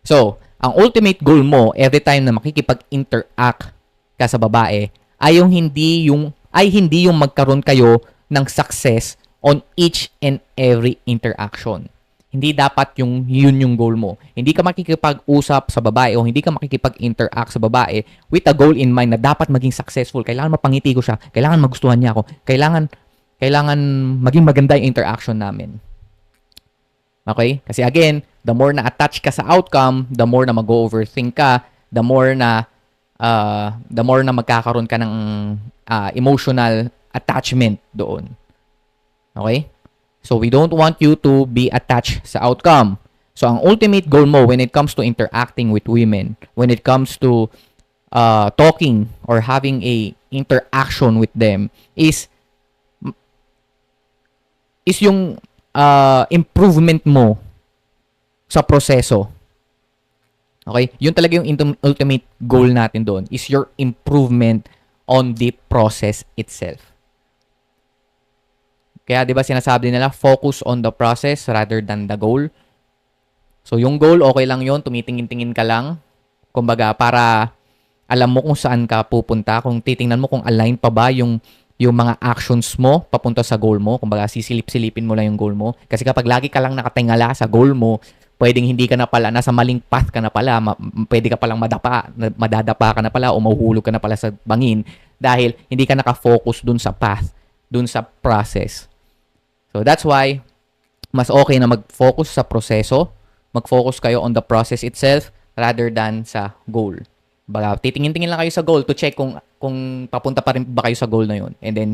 So, ang ultimate goal mo every time na makikipag-interact ka sa babae ay hindi yung magkaroon kayo ng success on each and every interaction. Hindi dapat yun yung goal mo. Hindi ka makikipag-usap sa babae o hindi ka makikipag-interact sa babae with a goal in mind na dapat maging successful. Kailangan mapangiti ko siya. Kailangan magustuhan niya ako. Kailangan maging maganda yung interaction namin. Okay? Kasi again, the more na attach ka sa outcome, the more na mag-overthink ka, the more na magkakaroon ka ng emotional attachment doon. Okay? So, we don't want you to be attached sa outcome. So, ang ultimate goal mo when it comes to interacting with women, when it comes to talking or having a interaction with them is yung improvement mo sa proseso. Okay? Yun talaga yung ultimate goal natin doon is your improvement on the process itself. Kaya 'di ba sinasabi nila focus on the process rather than the goal. So yung goal okay lang 'yon, tumitingin-tingin ka lang. Kumbaga para alam mo kung saan ka pupunta, kung titingnan mo kung align pa ba yung mga actions mo papunta sa goal mo. Kumbaga sisilip-silipin mo lang yung goal mo. Kasi kapag lagi ka lang nakatingala sa goal mo, pwedeng hindi ka na pala nasa maling path ka na pala, pwede ka palang madadapa ka na pala o mahuhulog ka na pala sa bangin dahil hindi ka naka-focus dun sa path, dun sa process. So that's why mas okay na mag-focus sa proseso, mag-focus kayo on the process itself rather than sa goal. Baga, titingin-tingin lang kayo sa goal to check kung papunta pa rin ba kayo sa goal na yun. And then